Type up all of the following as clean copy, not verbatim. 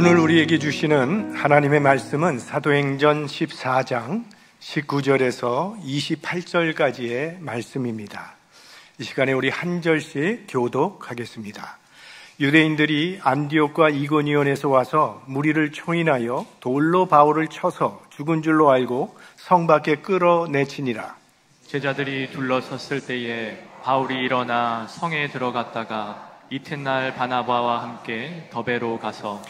오늘 우리에게 주시는 하나님의 말씀은 사도행전 14장 19절에서 28절까지의 말씀입니다. 이 시간에 우리 한 절씩 교독하겠습니다. 유대인들이 안디옥과 이고니온에서 와서 무리를 초인하여 돌로 바울을 쳐서 죽은 줄로 알고 성 밖에 끌어내치니라. 제자들이 둘러섰을 때에 바울이 일어나 성에 들어갔다가 이튿날 바나바와 함께 더베로 가서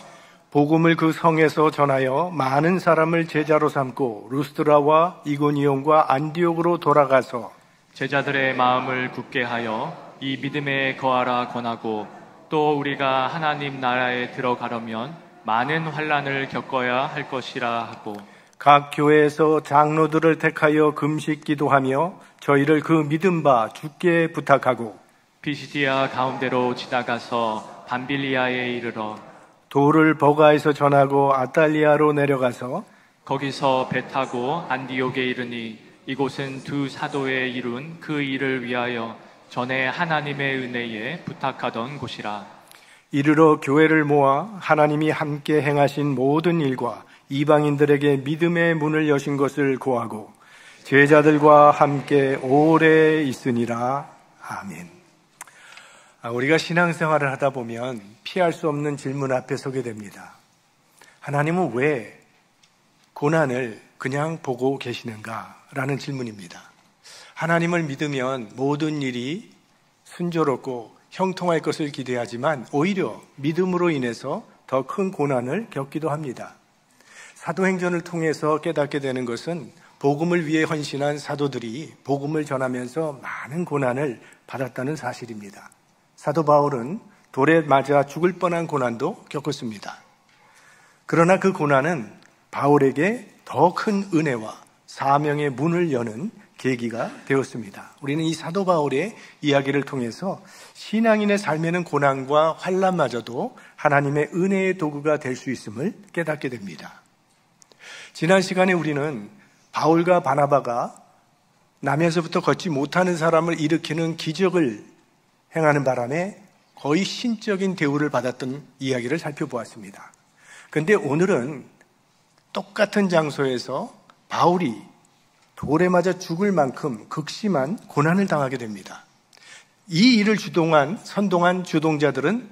복음을 그 성에서 전하여 많은 사람을 제자로 삼고 루스드라와 이고니온과 안디옥으로 돌아가서 제자들의 마음을 굳게 하여 이 믿음에 거하라 권하고 또 우리가 하나님 나라에 들어가려면 많은 환난을 겪어야 할 것이라 하고 각 교회에서 장로들을 택하여 금식 기도하며 저희를 그 믿음 바 주께 부탁하고 비시디아 가운데로 지나가서 밤빌리아에 이르러 도를 버가에서 전하고 아탈리아로 내려가서 거기서 배 타고 안디옥에 이르니 이곳은 두 사도의 이룬 그 일을 위하여 전에 하나님의 은혜에 부탁하던 곳이라. 이르러 교회를 모아 하나님이 함께 행하신 모든 일과 이방인들에게 믿음의 문을 여신 것을 고하고 제자들과 함께 오래 있으니라. 아멘. 우리가 신앙생활을 하다 보면 피할 수 없는 질문 앞에 서게 됩니다. 하나님은 왜 고난을 그냥 보고 계시는가? 라는 질문입니다. 하나님을 믿으면 모든 일이 순조롭고 형통할 것을 기대하지만 오히려 믿음으로 인해서 더 큰 고난을 겪기도 합니다. 사도행전을 통해서 깨닫게 되는 것은 복음을 위해 헌신한 사도들이 복음을 전하면서 많은 고난을 받았다는 사실입니다. 사도 바울은 돌에 맞아 죽을 뻔한 고난도 겪었습니다. 그러나 그 고난은 바울에게 더 큰 은혜와 사명의 문을 여는 계기가 되었습니다. 우리는 이 사도 바울의 이야기를 통해서 신앙인의 삶에는 고난과 환난마저도 하나님의 은혜의 도구가 될 수 있음을 깨닫게 됩니다. 지난 시간에 우리는 바울과 바나바가 남에서부터 걷지 못하는 사람을 일으키는 기적을 행하는 바람에 거의 신적인 대우를 받았던 이야기를 살펴보았습니다. 그런데 오늘은 똑같은 장소에서 바울이 돌에 맞아 죽을 만큼 극심한 고난을 당하게 됩니다. 이 일을 선동한 주동자들은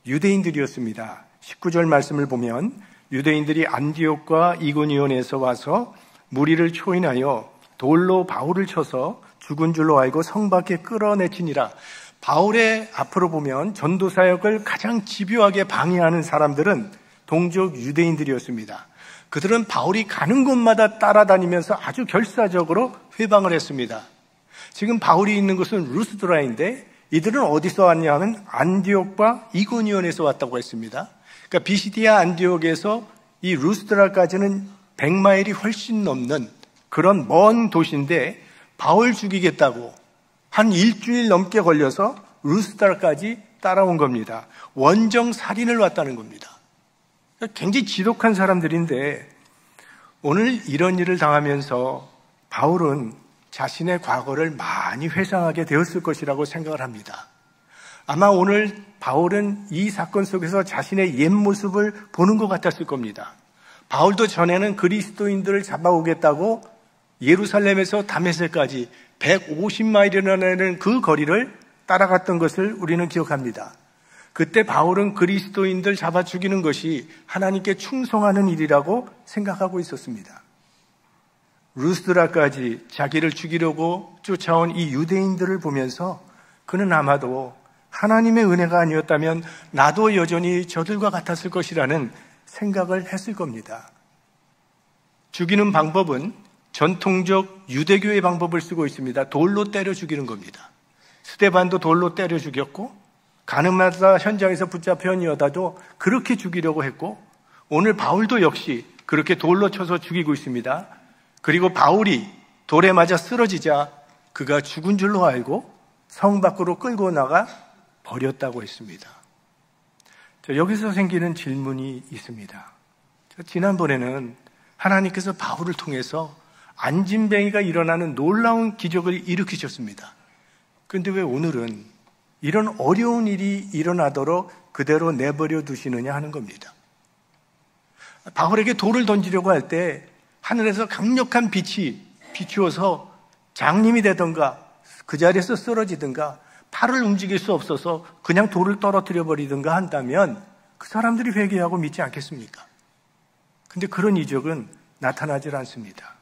유대인들이었습니다. 19절 말씀을 보면 유대인들이 안디옥과 이고니온에서 와서 무리를 초인하여 돌로 바울을 쳐서 죽은 줄로 알고 성 밖에 끌어내치니라. 바울의 앞으로 보면 전도사역을 가장 집요하게 방해하는 사람들은 동족 유대인들이었습니다. 그들은 바울이 가는 곳마다 따라다니면서 아주 결사적으로 회방을 했습니다. 지금 바울이 있는 곳은 루스드라인데 이들은 어디서 왔냐 하면 안디옥과 이고니온에서 왔다고 했습니다. 그러니까 비시디아 안디옥에서 이 루스드라까지는 100마일이 훨씬 넘는 그런 먼 도시인데 바울 죽이겠다고 한 일주일 넘게 걸려서 루스드라까지 따라온 겁니다. 원정 살인을 왔다는 겁니다. 굉장히 지독한 사람들인데 오늘 이런 일을 당하면서 바울은 자신의 과거를 많이 회상하게 되었을 것이라고 생각을 합니다. 아마 오늘 바울은 이 사건 속에서 자신의 옛 모습을 보는 것 같았을 겁니다. 바울도 전에는 그리스도인들을 잡아오겠다고 예루살렘에서 다메섹까지 150마일이라는 그 거리를 따라갔던 것을 우리는 기억합니다. 그때 바울은 그리스도인들 잡아 죽이는 것이 하나님께 충성하는 일이라고 생각하고 있었습니다. 루스드라까지 자기를 죽이려고 쫓아온 이 유대인들을 보면서 그는 아마도 하나님의 은혜가 아니었다면 나도 여전히 저들과 같았을 것이라는 생각을 했을 겁니다. 죽이는 방법은 전통적 유대교의 방법을 쓰고 있습니다. 돌로 때려 죽이는 겁니다. 스데반도 돌로 때려 죽였고 가늠하다 현장에서 붙잡혀 여다도 그렇게 죽이려고 했고 오늘 바울도 역시 그렇게 돌로 쳐서 죽이고 있습니다. 그리고 바울이 돌에 맞아 쓰러지자 그가 죽은 줄로 알고 성 밖으로 끌고 나가 버렸다고 했습니다. 여기서 생기는 질문이 있습니다. 지난번에는 하나님께서 바울을 통해서 안진뱅이가 일어나는 놀라운 기적을 일으키셨습니다. 그런데 왜 오늘은 이런 어려운 일이 일어나도록 그대로 내버려 두시느냐 하는 겁니다. 바울에게 돌을 던지려고 할 때 하늘에서 강력한 빛이 비추어서 장님이 되던가 그 자리에서 쓰러지든가 팔을 움직일 수 없어서 그냥 돌을 떨어뜨려 버리든가 한다면 그 사람들이 회개하고 믿지 않겠습니까? 근데 그런 이적은 나타나질 않습니다.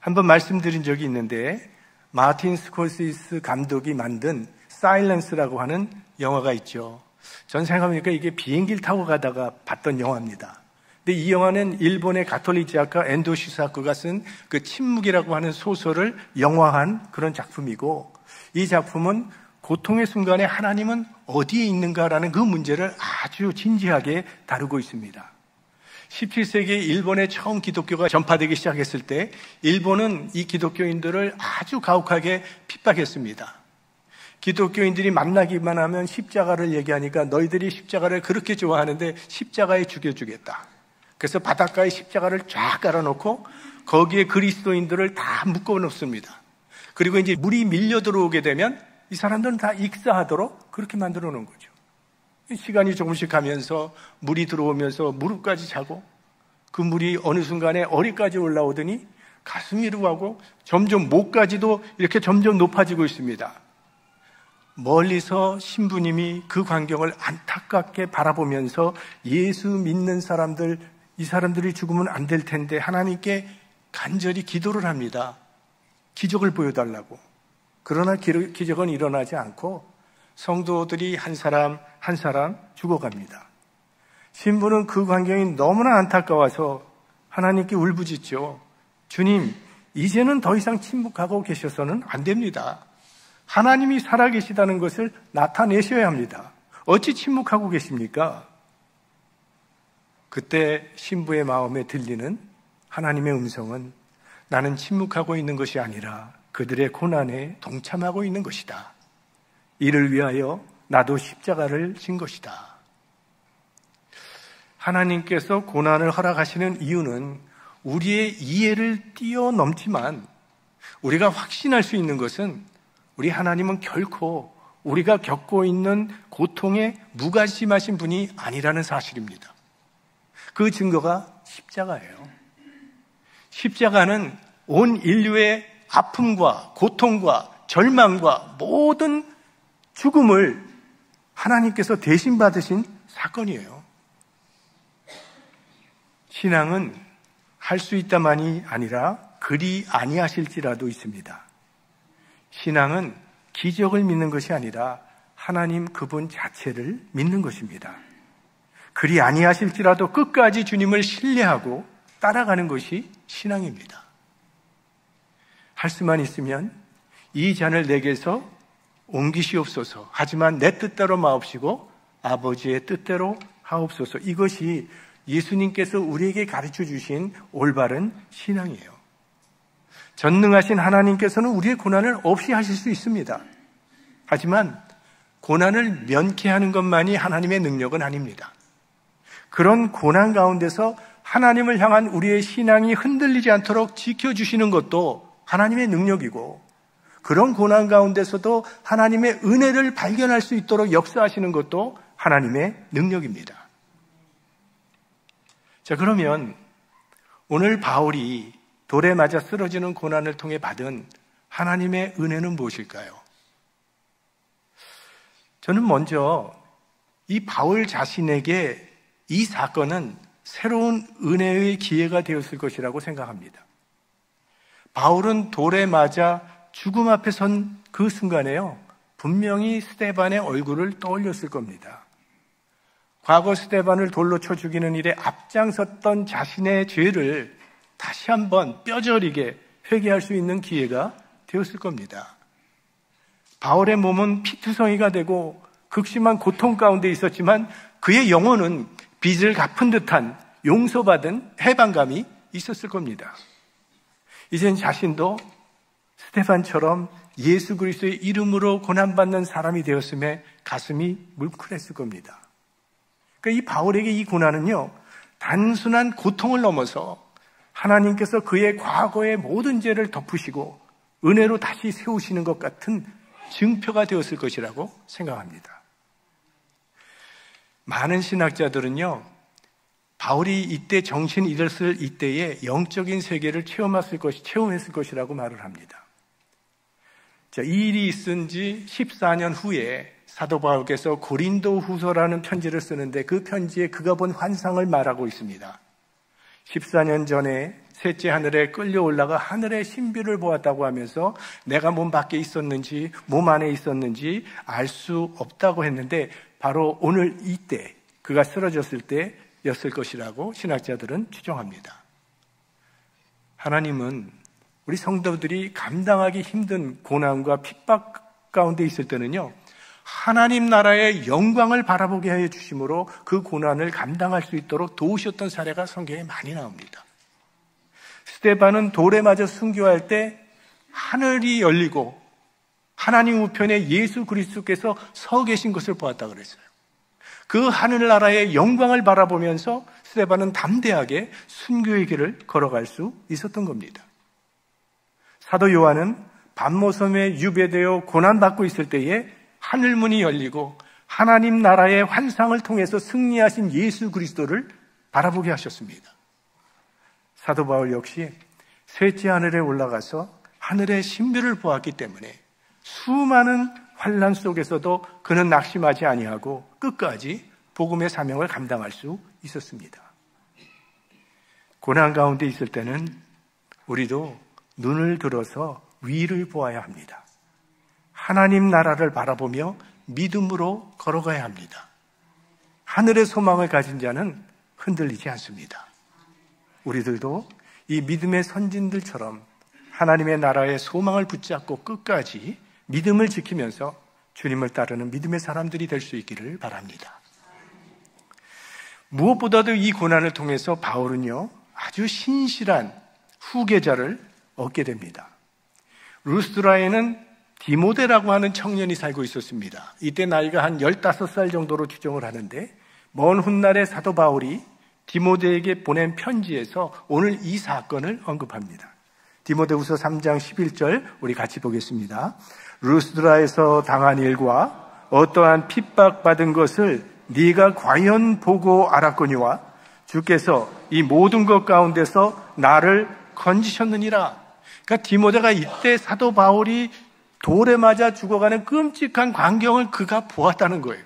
한번 말씀드린 적이 있는데 마틴 스콜시스 감독이 만든 사일런스라고 하는 영화가 있죠. 전 생각해보니까 이게 비행기를 타고 가다가 봤던 영화입니다. 근데 이 영화는 일본의 가톨릭 작가 엔도 시사쿠가 쓴 그 침묵이라고 하는 소설을 영화한 그런 작품이고, 이 작품은 고통의 순간에 하나님은 어디에 있는가라는 그 문제를 아주 진지하게 다루고 있습니다. 17세기 일본에 처음 기독교가 전파되기 시작했을 때 일본은 이 기독교인들을 아주 가혹하게 핍박했습니다. 기독교인들이 만나기만 하면 십자가를 얘기하니까 너희들이 십자가를 그렇게 좋아하는데 십자가에 죽여주겠다. 그래서 바닷가에 십자가를 쫙 깔아놓고 거기에 그리스도인들을 다 묶어놓습니다. 그리고 이제 물이 밀려 들어오게 되면 이 사람들은 다 익사하도록 그렇게 만들어 놓은 거죠. 시간이 조금씩 가면서 물이 들어오면서 무릎까지 차고 그 물이 어느 순간에 어리까지 올라오더니 가슴 위로 가고 점점 목까지도 이렇게 점점 높아지고 있습니다. 멀리서 신부님이 그 광경을 안타깝게 바라보면서 예수 믿는 사람들, 이 사람들이 죽으면 안 될 텐데 하나님께 간절히 기도를 합니다. 기적을 보여달라고. 그러나 기적은 일어나지 않고 성도들이 한 사람 한 사람 죽어갑니다. 신부는 그 광경이 너무나 안타까워서 하나님께 울부짖죠. 주님, 이제는 더 이상 침묵하고 계셔서는 안 됩니다. 하나님이 살아계시다는 것을 나타내셔야 합니다. 어찌 침묵하고 계십니까? 그때 신부의 마음에 들리는 하나님의 음성은 나는 침묵하고 있는 것이 아니라 그들의 고난에 동참하고 있는 것이다. 이를 위하여 나도 십자가를 진 것이다. 하나님께서 고난을 허락하시는 이유는 우리의 이해를 뛰어넘지만 우리가 확신할 수 있는 것은 우리 하나님은 결코 우리가 겪고 있는 고통에 무관심하신 분이 아니라는 사실입니다. 그 증거가 십자가예요. 십자가는 온 인류의 아픔과 고통과 절망과 모든 죽음을 하나님께서 대신 받으신 사건이에요. 신앙은 할 수 있다만이 아니라 그리 아니하실지라도 있습니다. 신앙은 기적을 믿는 것이 아니라 하나님 그분 자체를 믿는 것입니다. 그리 아니하실지라도 끝까지 주님을 신뢰하고 따라가는 것이 신앙입니다. 할 수만 있으면 이 잔을 내게서 옮기시옵소서. 하지만 내 뜻대로 마옵시고 아버지의 뜻대로 하옵소서. 이것이 예수님께서 우리에게 가르쳐 주신 올바른 신앙이에요. 전능하신 하나님께서는 우리의 고난을 없이 하실 수 있습니다. 하지만 고난을 면케하는 것만이 하나님의 능력은 아닙니다. 그런 고난 가운데서 하나님을 향한 우리의 신앙이 흔들리지 않도록 지켜주시는 것도 하나님의 능력이고, 그런 고난 가운데서도 하나님의 은혜를 발견할 수 있도록 역사하시는 것도 하나님의 능력입니다. 자, 그러면 오늘 바울이 돌에 맞아 쓰러지는 고난을 통해 받은 하나님의 은혜는 무엇일까요? 저는 먼저 이 바울 자신에게 이 사건은 새로운 은혜의 기회가 되었을 것이라고 생각합니다. 바울은 돌에 맞아 죽음 앞에 선 그 순간에요, 분명히 스데반의 얼굴을 떠올렸을 겁니다. 과거 스데반을 돌로 쳐 죽이는 일에 앞장섰던 자신의 죄를 다시 한번 뼈저리게 회개할 수 있는 기회가 되었을 겁니다. 바울의 몸은 피투성이가 되고 극심한 고통 가운데 있었지만 그의 영혼은 빚을 갚은 듯한 용서받은 해방감이 있었을 겁니다. 이젠 자신도 스데반처럼 예수 그리스도의 이름으로 고난받는 사람이 되었음에 가슴이 뭉클했을 겁니다. 그러니까 이 바울에게 이 고난은요, 단순한 고통을 넘어서 하나님께서 그의 과거의 모든 죄를 덮으시고 은혜로 다시 세우시는 것 같은 증표가 되었을 것이라고 생각합니다. 많은 신학자들은요, 바울이 이때 정신이 잃었을 이때에 영적인 세계를 체험했을 것이라고 말을 합니다. 자, 이 일이 있은 지 14년 후에 사도 바울께서 고린도 후서라는 편지를 쓰는데 그 편지에 그가 본 환상을 말하고 있습니다. 14년 전에 셋째 하늘에 끌려 올라가 하늘의 신비를 보았다고 하면서 내가 몸 밖에 있었는지 몸 안에 있었는지 알 수 없다고 했는데 바로 오늘 이때 그가 쓰러졌을 때였을 것이라고 신학자들은 추정합니다. 하나님은 우리 성도들이 감당하기 힘든 고난과 핍박 가운데 있을 때는요, 하나님 나라의 영광을 바라보게 하여 주심으로 그 고난을 감당할 수 있도록 도우셨던 사례가 성경에 많이 나옵니다. 스데반은 돌에 맞아 순교할 때 하늘이 열리고 하나님 우편에 예수 그리스도께서 서 계신 것을 보았다 그랬어요. 그 하늘나라의 영광을 바라보면서 스데반은 담대하게 순교의 길을 걸어갈 수 있었던 겁니다. 사도 요한은 반모섬에 유배되어 고난받고 있을 때에 하늘문이 열리고 하나님 나라의 환상을 통해서 승리하신 예수 그리스도를 바라보게 하셨습니다. 사도 바울 역시 셋째 하늘에 올라가서 하늘의 신비를 보았기 때문에 수많은 환난 속에서도 그는 낙심하지 아니하고 끝까지 복음의 사명을 감당할 수 있었습니다. 고난 가운데 있을 때는 우리도 눈을 들어서 위를 보아야 합니다. 하나님 나라를 바라보며 믿음으로 걸어가야 합니다. 하늘의 소망을 가진 자는 흔들리지 않습니다. 우리들도 이 믿음의 선진들처럼 하나님의 나라의 소망을 붙잡고 끝까지 믿음을 지키면서 주님을 따르는 믿음의 사람들이 될 수 있기를 바랍니다. 무엇보다도 이 고난을 통해서 바울은요, 아주 신실한 후계자를 얻게 됩니다. 루스드라에는 디모데라고 하는 청년이 살고 있었습니다. 이때 나이가 한 15살 정도로 추정을 하는데 먼 훗날에 사도 바울이 디모데에게 보낸 편지에서 오늘 이 사건을 언급합니다. 디모데후서 3장 11절 우리 같이 보겠습니다. 루스드라에서 당한 일과 어떠한 핍박받은 것을 네가 과연 보고 알았거니와 주께서 이 모든 것 가운데서 나를 건지셨느니라. 그러니까 디모데가 이때 사도 바울이 돌에 맞아 죽어가는 끔찍한 광경을 그가 보았다는 거예요.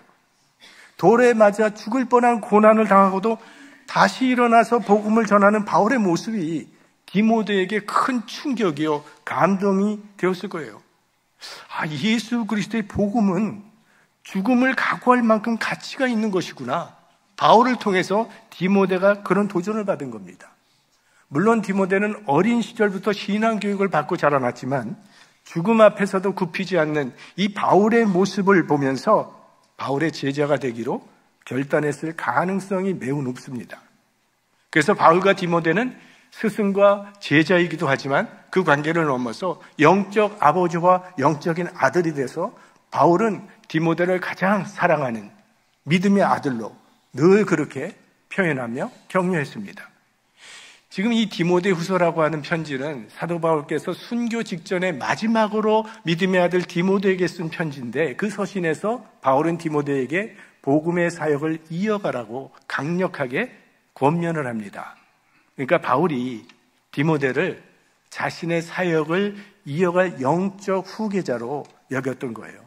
돌에 맞아 죽을 뻔한 고난을 당하고도 다시 일어나서 복음을 전하는 바울의 모습이 디모데에게 큰 충격이요 감동이 되었을 거예요. 아, 예수 그리스도의 복음은 죽음을 각오할 만큼 가치가 있는 것이구나. 바울을 통해서 디모데가 그런 도전을 받은 겁니다. 물론 디모데는 어린 시절부터 신앙 교육을 받고 자라났지만 죽음 앞에서도 굽히지 않는 이 바울의 모습을 보면서 바울의 제자가 되기로 결단했을 가능성이 매우 높습니다. 그래서 바울과 디모데는 스승과 제자이기도 하지만 그 관계를 넘어서 영적 아버지와 영적인 아들이 돼서 바울은 디모데를 가장 사랑하는 믿음의 아들로 늘 그렇게 표현하며 격려했습니다. 지금 이 디모데후서라고 하는 편지는 사도 바울께서 순교 직전에 마지막으로 믿음의 아들 디모데에게 쓴 편지인데 그 서신에서 바울은 디모데에게 복음의 사역을 이어가라고 강력하게 권면을 합니다. 그러니까 바울이 디모데를 자신의 사역을 이어갈 영적 후계자로 여겼던 거예요.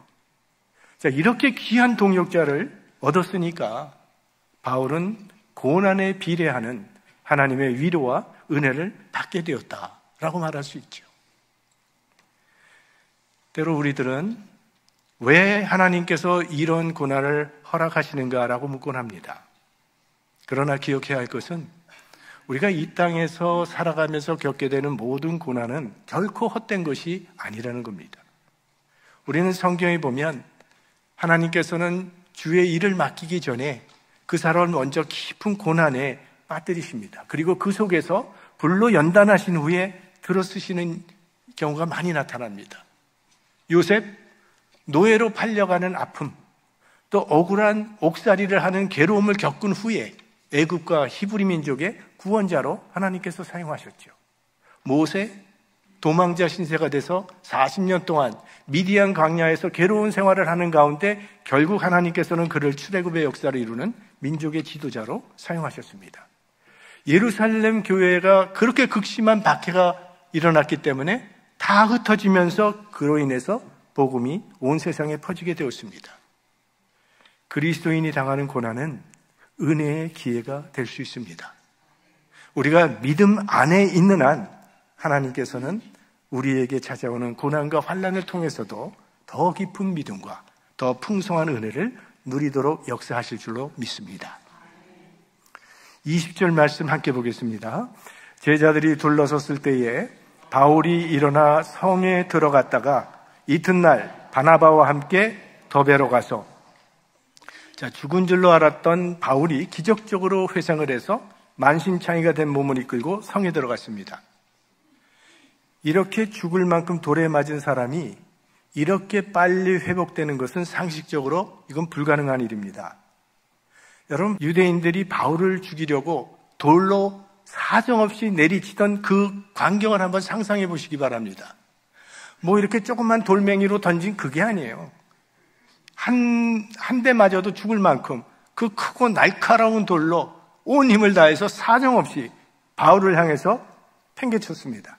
자, 이렇게 귀한 동역자를 얻었으니까 바울은 고난에 비례하는 하나님의 위로와 은혜를 받게 되었다라고 말할 수 있죠. 때로 우리들은 왜 하나님께서 이런 고난을 허락하시는가라고 묻곤 합니다. 그러나 기억해야 할 것은 우리가 이 땅에서 살아가면서 겪게 되는 모든 고난은 결코 헛된 것이 아니라는 겁니다. 우리는 성경에 보면 하나님께서는 주의 일을 맡기기 전에 그 사람을 먼저 깊은 고난에 빠뜨리십니다. 그리고 그 속에서 불로 연단하신 후에 들어쓰시는 경우가 많이 나타납니다. 요셉, 노예로 팔려가는 아픔, 또 억울한 옥살이를 하는 괴로움을 겪은 후에 애굽과 히브리 민족의 구원자로 하나님께서 사용하셨죠. 모세, 도망자 신세가 돼서 40년 동안 미디안 광야에서 괴로운 생활을 하는 가운데 결국 하나님께서는 그를 출애굽의 역사를 이루는 민족의 지도자로 사용하셨습니다. 예루살렘 교회가 그렇게 극심한 박해가 일어났기 때문에 다 흩어지면서 그로 인해서 복음이 온 세상에 퍼지게 되었습니다. 그리스도인이 당하는 고난은 은혜의 기회가 될 수 있습니다. 우리가 믿음 안에 있는 한 하나님께서는 우리에게 찾아오는 고난과 환난을 통해서도 더 깊은 믿음과 더 풍성한 은혜를 누리도록 역사하실 줄로 믿습니다. 20절 말씀 함께 보겠습니다. 제자들이 둘러섰을 때에 바울이 일어나 성에 들어갔다가 이튿날 바나바와 함께 더베로 가서 죽은 줄로 알았던 바울이 기적적으로 회상을 해서 만신창이가 된 몸을 이끌고 성에 들어갔습니다. 이렇게 죽을 만큼 돌에 맞은 사람이 이렇게 빨리 회복되는 것은 상식적으로 이건 불가능한 일입니다. 여러분, 유대인들이 바울을 죽이려고 돌로 사정없이 내리치던 그 광경을 한번 상상해 보시기 바랍니다. 뭐 이렇게 조그만 돌멩이로 던진 그게 아니에요. 한 대 맞아도 죽을 만큼 그 크고 날카로운 돌로 온 힘을 다해서 사정없이 바울을 향해서 팽개쳤습니다.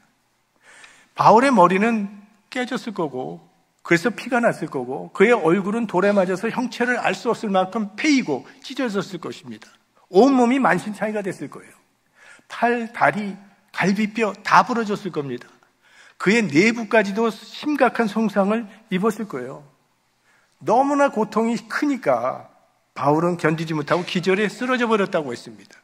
바울의 머리는 깨졌을 거고, 그래서 피가 났을 거고, 그의 얼굴은 돌에 맞아서 형체를 알 수 없을 만큼 패이고 찢어졌을 것입니다. 온몸이 만신창이가 됐을 거예요. 팔, 다리, 갈비뼈 다 부러졌을 겁니다. 그의 내부까지도 심각한 손상을 입었을 거예요. 너무나 고통이 크니까 바울은 견디지 못하고 기절해 쓰러져 버렸다고 했습니다.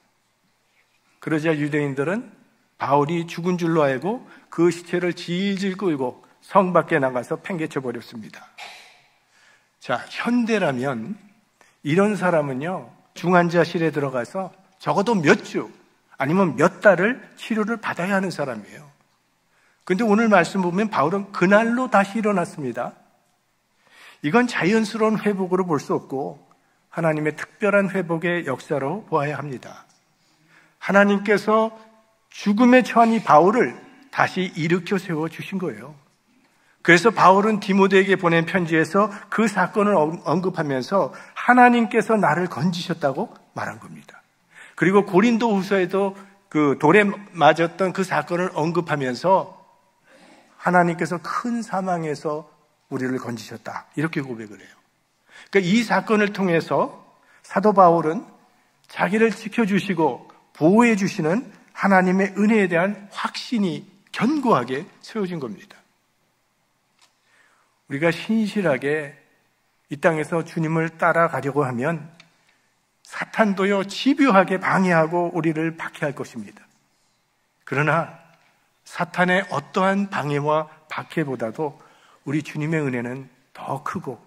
그러자 유대인들은 바울이 죽은 줄로 알고 그 시체를 질질 끌고 성 밖에 나가서 팽개쳐 버렸습니다. 자, 현대라면 이런 사람은요, 중환자실에 들어가서 적어도 몇 주 아니면 몇 달을 치료를 받아야 하는 사람이에요. 그런데 오늘 말씀 보면 바울은 그날로 다시 일어났습니다. 이건 자연스러운 회복으로 볼 수 없고 하나님의 특별한 회복의 역사로 보아야 합니다. 하나님께서 죽음에 처한 이 바울을 다시 일으켜 세워주신 거예요. 그래서 바울은 디모데에게 보낸 편지에서 그 사건을 언급하면서 하나님께서 나를 건지셨다고 말한 겁니다. 그리고 고린도 후서에도 그 돌에 맞았던 그 사건을 언급하면서 하나님께서 큰 사망에서 우리를 건지셨다, 이렇게 고백을 해요. 그러니까 이 사건을 통해서 사도 바울은 자기를 지켜주시고 보호해 주시는 하나님의 은혜에 대한 확신이 견고하게 세워진 겁니다. 우리가 신실하게 이 땅에서 주님을 따라가려고 하면 사탄도요 집요하게 방해하고 우리를 박해할 것입니다. 그러나 사탄의 어떠한 방해와 박해보다도 우리 주님의 은혜는 더 크고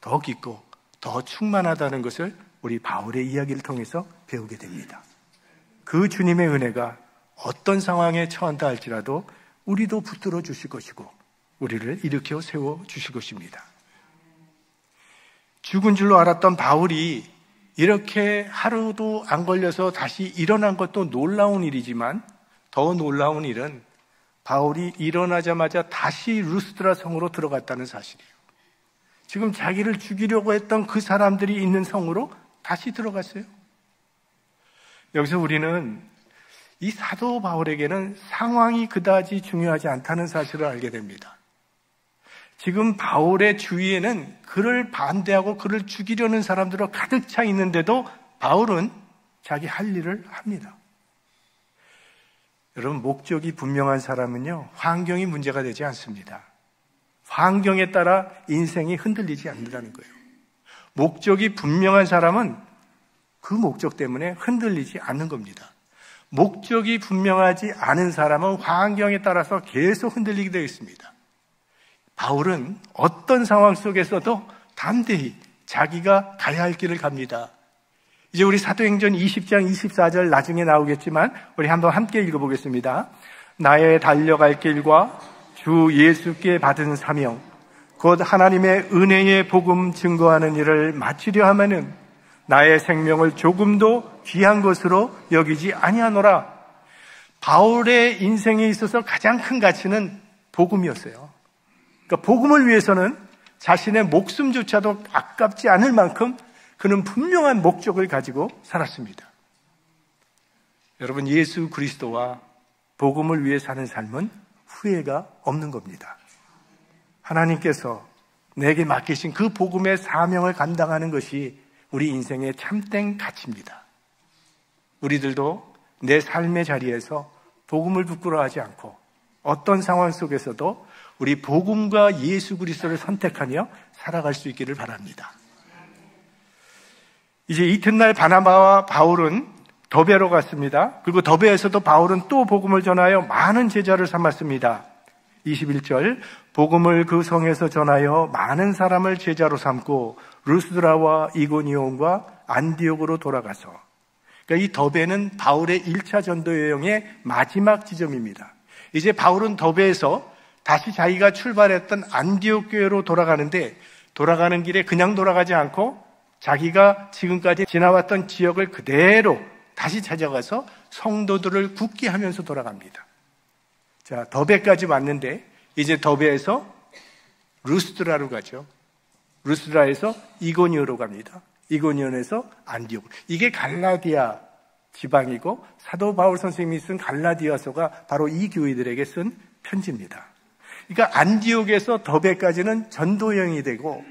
더 깊고 더 충만하다는 것을 우리 바울의 이야기를 통해서 배우게 됩니다. 그 주님의 은혜가 어떤 상황에 처한다 할지라도 우리도 붙들어 주실 것이고 우리를 일으켜 세워 주실 것입니다. 죽은 줄로 알았던 바울이 이렇게 하루도 안 걸려서 다시 일어난 것도 놀라운 일이지만 더 놀라운 일은 바울이 일어나자마자 다시 루스드라 성으로 들어갔다는 사실이에요. 지금 자기를 죽이려고 했던 그 사람들이 있는 성으로 다시 들어갔어요. 여기서 우리는 이 사도 바울에게는 상황이 그다지 중요하지 않다는 사실을 알게 됩니다. 지금 바울의 주위에는 그를 반대하고 그를 죽이려는 사람들로 가득 차 있는데도 바울은 자기 할 일을 합니다. 여러분, 목적이 분명한 사람은요, 환경이 문제가 되지 않습니다. 환경에 따라 인생이 흔들리지 않는다는 거예요. 목적이 분명한 사람은 그 목적 때문에 흔들리지 않는 겁니다. 목적이 분명하지 않은 사람은 환경에 따라서 계속 흔들리게 되어 있습니다. 바울은 어떤 상황 속에서도 담대히 자기가 가야 할 길을 갑니다. 이제 우리 사도행전 20장 24절 나중에 나오겠지만 우리 한번 함께 읽어보겠습니다. 나의 달려갈 길과 주 예수께 받은 사명, 곧 하나님의 은혜의 복음 증거하는 일을 마치려 하면은 나의 생명을 조금도 귀한 것으로 여기지 아니하노라. 바울의 인생에 있어서 가장 큰 가치는 복음이었어요. 그러니까 복음을 위해서는 자신의 목숨조차도 아깝지 않을 만큼 그는 분명한 목적을 가지고 살았습니다. 여러분, 예수 그리스도와 복음을 위해 사는 삶은 후회가 없는 겁니다. 하나님께서 내게 맡기신 그 복음의 사명을 감당하는 것이 우리 인생의 참된 가치입니다. 우리들도 내 삶의 자리에서 복음을 부끄러워하지 않고 어떤 상황 속에서도 우리 복음과 예수 그리스도를 선택하며 살아갈 수 있기를 바랍니다. 이제 이튿날 바나바와 바울은 더베로 갔습니다. 그리고 더베에서도 바울은 또 복음을 전하여 많은 제자를 삼았습니다. 21절, 복음을 그 성에서 전하여 많은 사람을 제자로 삼고 루스드라와 이고니온과 안디옥으로 돌아가서, 그러니까 이 더베는 바울의 1차 전도 여행의 마지막 지점입니다. 이제 바울은 더베에서 다시 자기가 출발했던 안디옥 교회로 돌아가는데, 돌아가는 길에 그냥 돌아가지 않고 자기가 지금까지 지나왔던 지역을 그대로 다시 찾아가서 성도들을 굳게 하면서 돌아갑니다. 자, 더베까지 왔는데 이제 더베에서 루스드라로 가죠. 루스드라에서 이고니온으로 갑니다. 이고니온에서 안디옥. 이게 갈라디아 지방이고 사도 바울 선생님이 쓴 갈라디아서가 바로 이 교회들에게 쓴 편지입니다. 그러니까 안디옥에서 더베까지는 전도 여행이 되고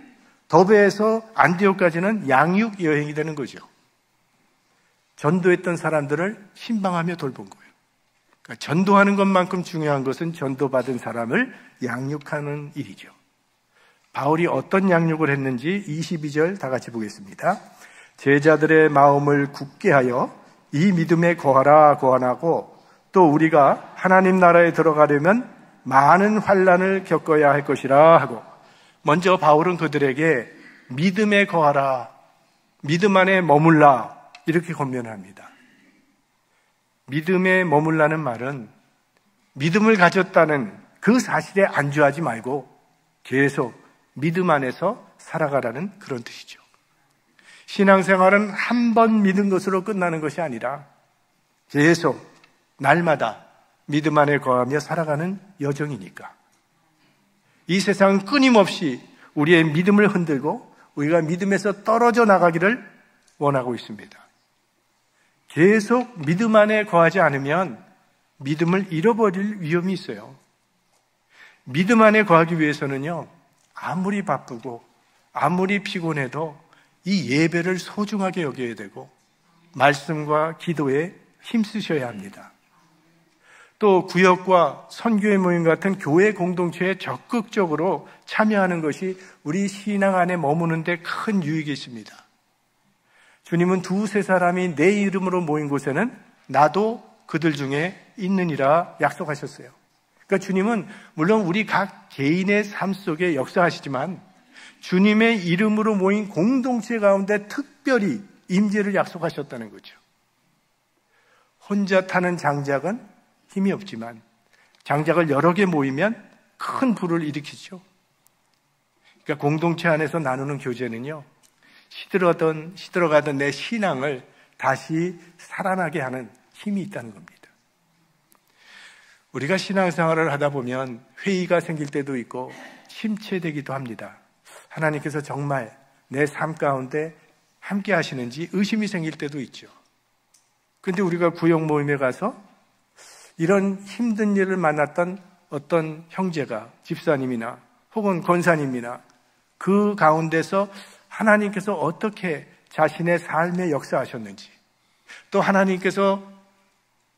더베에서 안디옥까지는 양육 여행이 되는 거죠. 전도했던 사람들을 신방하며 돌본 거예요. 그러니까 전도하는 것만큼 중요한 것은 전도받은 사람을 양육하는 일이죠. 바울이 어떤 양육을 했는지 22절 다 같이 보겠습니다. 제자들의 마음을 굳게 하여 이 믿음에 거하라 고안하고, 또 우리가 하나님 나라에 들어가려면 많은 환난을 겪어야 할 것이라 하고, 먼저 바울은 그들에게 믿음에 거하라, 믿음 안에 머물라, 이렇게 권면합니다. 믿음에 머물라는 말은 믿음을 가졌다는 그 사실에 안주하지 말고 계속 믿음 안에서 살아가라는 그런 뜻이죠. 신앙생활은 한 번 믿은 것으로 끝나는 것이 아니라 계속 날마다 믿음 안에 거하며 살아가는 여정이니까. 이 세상은 끊임없이 우리의 믿음을 흔들고 우리가 믿음에서 떨어져 나가기를 원하고 있습니다. 계속 믿음 안에 거하지 않으면 믿음을 잃어버릴 위험이 있어요. 믿음 안에 거하기 위해서는요, 아무리 바쁘고 아무리 피곤해도 이 예배를 소중하게 여겨야 되고 말씀과 기도에 힘쓰셔야 합니다. 또 구역과 선교회 모임 같은 교회 공동체에 적극적으로 참여하는 것이 우리 신앙 안에 머무는 데 큰 유익이 있습니다. 주님은 두세 사람이 내 이름으로 모인 곳에는 나도 그들 중에 있느니라 약속하셨어요. 그러니까 주님은 물론 우리 각 개인의 삶 속에 역사하시지만 주님의 이름으로 모인 공동체 가운데 특별히 임재를 약속하셨다는 거죠. 혼자 타는 장작은 힘이 없지만 장작을 여러 개 모이면 큰 불을 일으키죠. 그러니까 공동체 안에서 나누는 교제는요, 시들어가던 내 신앙을 다시 살아나게 하는 힘이 있다는 겁니다. 우리가 신앙생활을 하다 보면 회의가 생길 때도 있고 심체되기도 합니다. 하나님께서 정말 내 삶 가운데 함께 하시는지 의심이 생길 때도 있죠. 그런데 우리가 구역 모임에 가서 이런 힘든 일을 만났던 어떤 형제가, 집사님이나 혹은 권사님이나 그 가운데서 하나님께서 어떻게 자신의 삶에 역사하셨는지, 또 하나님께서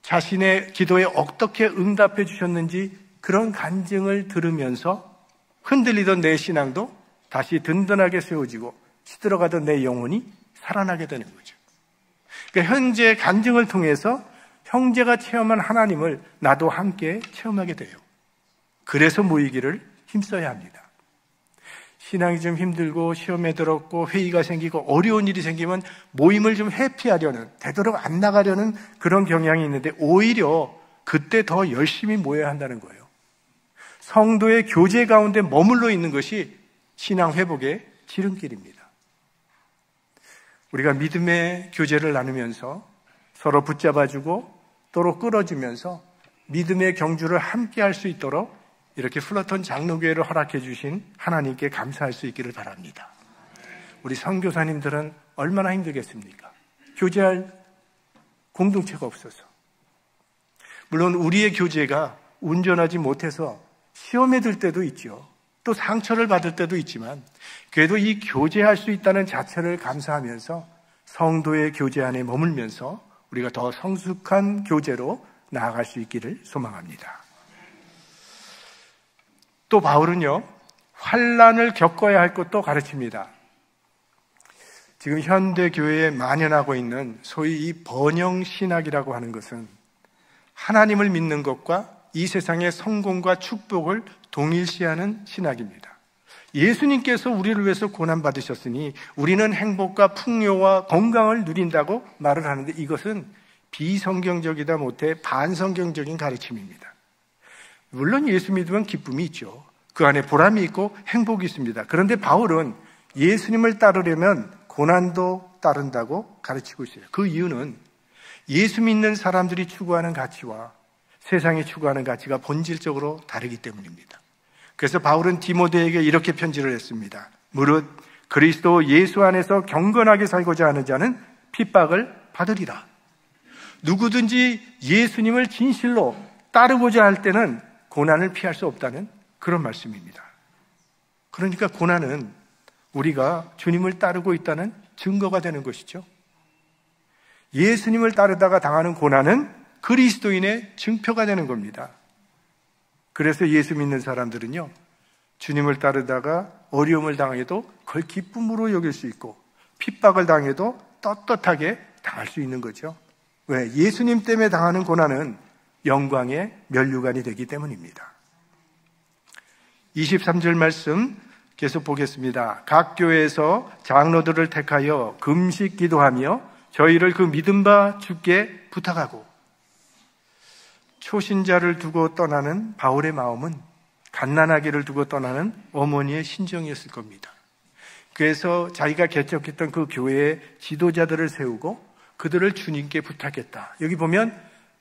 자신의 기도에 어떻게 응답해 주셨는지 그런 간증을 들으면서 흔들리던 내 신앙도 다시 든든하게 세워지고 시들어가던 내 영혼이 살아나게 되는 거죠. 그러니까 형제의 간증을 통해서 형제가 체험한 하나님을 나도 함께 체험하게 돼요. 그래서 모이기를 힘써야 합니다. 신앙이 좀 힘들고 시험에 들었고 회의가 생기고 어려운 일이 생기면 모임을 좀 회피하려는, 되도록 안 나가려는 그런 경향이 있는데 오히려 그때 더 열심히 모여야 한다는 거예요. 성도의 교제 가운데 머물러 있는 것이 신앙 회복의 지름길입니다. 우리가 믿음의 교제를 나누면서 서로 붙잡아주고 서로 끌어주면서 믿음의 경주를 함께 할 수 있도록 이렇게 플러턴 장로교회를 허락해 주신 하나님께 감사할 수 있기를 바랍니다. 우리 선교사님들은 얼마나 힘들겠습니까? 교제할 공동체가 없어서. 물론 우리의 교제가 운전하지 못해서 시험에 들 때도 있죠. 또 상처를 받을 때도 있지만 그래도 이 교제할 수 있다는 자체를 감사하면서 성도의 교제 안에 머물면서 우리가 더 성숙한 교제로 나아갈 수 있기를 소망합니다. 또 바울은요, 환난을 겪어야 할 것도 가르칩니다. 지금 현대 교회에 만연하고 있는 소위 이 번영신학이라고 하는 것은 하나님을 믿는 것과 이 세상의 성공과 축복을 동일시하는 신학입니다. 예수님께서 우리를 위해서 고난받으셨으니 우리는 행복과 풍요와 건강을 누린다고 말을 하는데 이것은 비성경적이다 못해 반성경적인 가르침입니다. 물론 예수 믿으면 기쁨이 있죠. 그 안에 보람이 있고 행복이 있습니다. 그런데 바울은 예수님을 따르려면 고난도 따른다고 가르치고 있어요. 그 이유는 예수 믿는 사람들이 추구하는 가치와 세상이 추구하는 가치가 본질적으로 다르기 때문입니다. 그래서 바울은 디모데에게 이렇게 편지를 했습니다. 무릇 그리스도 예수 안에서 경건하게 살고자 하는 자는 핍박을 받으리라. 누구든지 예수님을 진실로 따르고자 할 때는 고난을 피할 수 없다는 그런 말씀입니다. 그러니까 고난은 우리가 주님을 따르고 있다는 증거가 되는 것이죠. 예수님을 따르다가 당하는 고난은 그리스도인의 증표가 되는 겁니다. 그래서 예수 믿는 사람들은요, 주님을 따르다가 어려움을 당해도 그걸 기쁨으로 여길 수 있고 핍박을 당해도 떳떳하게 당할 수 있는 거죠. 왜? 예수님 때문에 당하는 고난은 영광의 면류관이 되기 때문입니다. 23절 말씀 계속 보겠습니다. 각 교회에서 장로들을 택하여 금식 기도하며 저희를 그 믿음 바 주께 부탁하고. 초신자를 두고 떠나는 바울의 마음은 갓난아기를 두고 떠나는 어머니의 심정이었을 겁니다. 그래서 자기가 개척했던 그 교회의 지도자들을 세우고 그들을 주님께 부탁했다. 여기 보면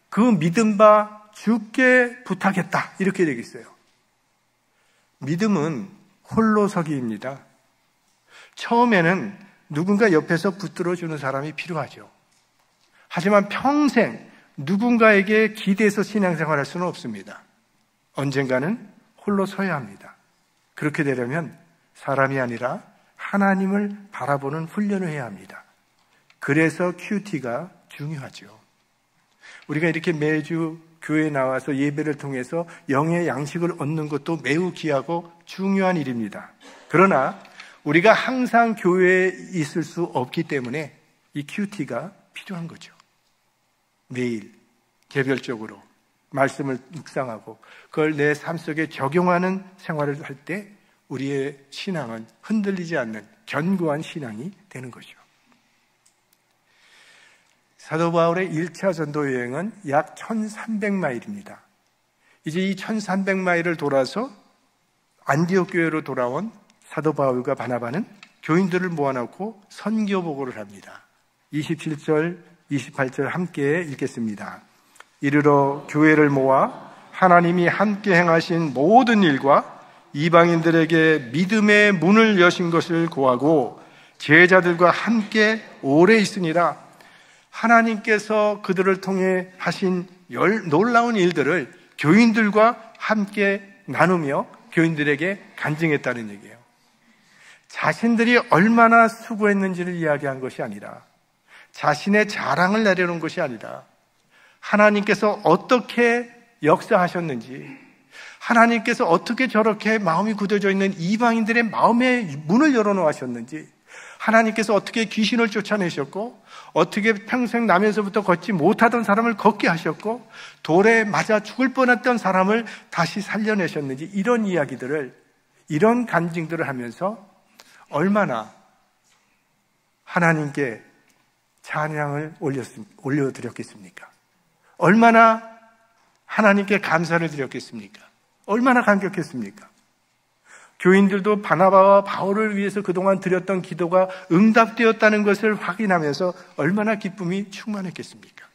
그 믿음 바 주께 부탁했다 이렇게 되겠어요. 믿음은 홀로서기입니다. 처음에는 누군가 옆에서 붙들어주는 사람이 필요하죠. 하지만 평생 누군가에게 기대서 신앙생활할 수는 없습니다. 언젠가는 홀로 서야 합니다. 그렇게 되려면 사람이 아니라 하나님을 바라보는 훈련을 해야 합니다. 그래서 큐티가 중요하죠. 우리가 이렇게 매주 교회에 나와서 예배를 통해서 영의 양식을 얻는 것도 매우 귀하고 중요한 일입니다. 그러나 우리가 항상 교회에 있을 수 없기 때문에 이 큐티가 필요한 거죠. 매일 개별적으로 말씀을 묵상하고 그걸 내 삶 속에 적용하는 생활을 할 때 우리의 신앙은 흔들리지 않는 견고한 신앙이 되는 거죠. 사도 바울의 1차 전도 여행은 약 1300마일입니다. 이제 이 1300마일을 돌아서 안디옥 교회로 돌아온 사도 바울과 바나바는 교인들을 모아놓고 선교 보고를 합니다. 27절, 28절 함께 읽겠습니다. 이르러 교회를 모아 하나님이 함께 행하신 모든 일과 이방인들에게 믿음의 문을 여신 것을 고하고 제자들과 함께 오래 있으니라. 하나님께서 그들을 통해 하신 놀라운 일들을 교인들과 함께 나누며 교인들에게 간증했다는 얘기예요. 자신들이 얼마나 수고했는지를 이야기한 것이 아니라 자신의 자랑을 내려놓은 것이 아니라 하나님께서 어떻게 역사하셨는지, 하나님께서 어떻게 저렇게 마음이 굳어져 있는 이방인들의 마음의 문을 열어놓으셨는지, 하나님께서 어떻게 귀신을 쫓아내셨고 어떻게 평생 나면서부터 걷지 못하던 사람을 걷게 하셨고 돌에 맞아 죽을 뻔했던 사람을 다시 살려내셨는지, 이런 이야기들을, 이런 간증들을 하면서 얼마나 하나님께 찬양을 올려드렸겠습니까? 얼마나 하나님께 감사를 드렸겠습니까? 얼마나 감격했습니까? 교인들도 바나바와 바울을 위해서 그동안 드렸던 기도가 응답되었다는 것을 확인하면서 얼마나 기쁨이 충만했겠습니까?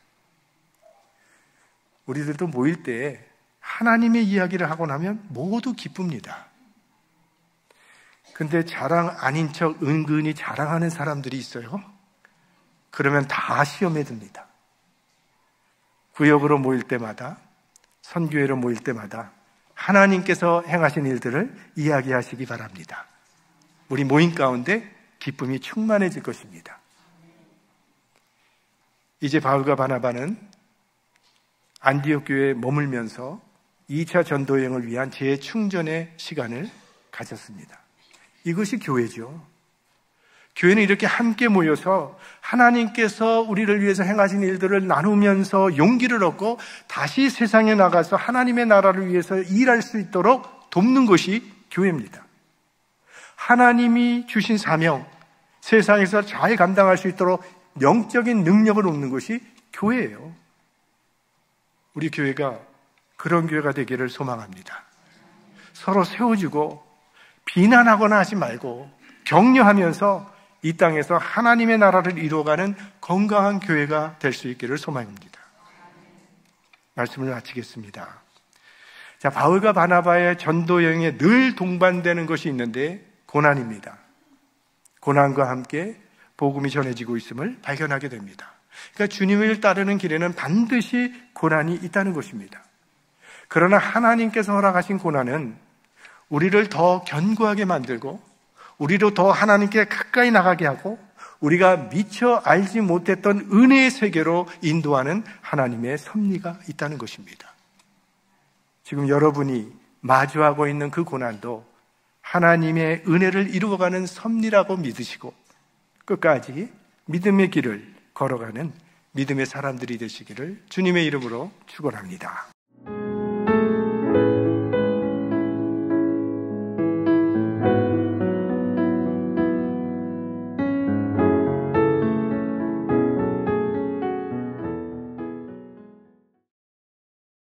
우리들도 모일 때 하나님의 이야기를 하고 나면 모두 기쁩니다. 근데 자랑 아닌 척 은근히 자랑하는 사람들이 있어요. 그러면 다 시험에 듭니다. 구역으로 모일 때마다 선교회로 모일 때마다 하나님께서 행하신 일들을 이야기하시기 바랍니다. 우리 모임 가운데 기쁨이 충만해질 것입니다. 이제 바울과 바나바는 안디옥 교회에 머물면서 2차 전도 여행을 위한 재충전의 시간을 가졌습니다. 이것이 교회죠. 교회는 이렇게 함께 모여서 하나님께서 우리를 위해서 행하신 일들을 나누면서 용기를 얻고 다시 세상에 나가서 하나님의 나라를 위해서 일할 수 있도록 돕는 것이 교회입니다. 하나님이 주신 사명, 세상에서 잘 감당할 수 있도록 영적인 능력을 얻는 것이 교회예요. 우리 교회가 그런 교회가 되기를 소망합니다. 서로 세워주고 비난하거나 하지 말고 격려하면서 이 땅에서 하나님의 나라를 이루어가는 건강한 교회가 될 수 있기를 소망합니다. 말씀을 마치겠습니다. 자, 바울과 바나바의 전도 여행에 늘 동반되는 것이 있는데 고난입니다. 고난과 함께 복음이 전해지고 있음을 발견하게 됩니다. 그러니까 주님을 따르는 길에는 반드시 고난이 있다는 것입니다. 그러나 하나님께서 허락하신 고난은 우리를 더 견고하게 만들고 우리로 더 하나님께 가까이 나가게 하고 우리가 미처 알지 못했던 은혜의 세계로 인도하는 하나님의 섭리가 있다는 것입니다. 지금 여러분이 마주하고 있는 그 고난도 하나님의 은혜를 이루어가는 섭리라고 믿으시고 끝까지 믿음의 길을 걸어가는 믿음의 사람들이 되시기를 주님의 이름으로 축원합니다.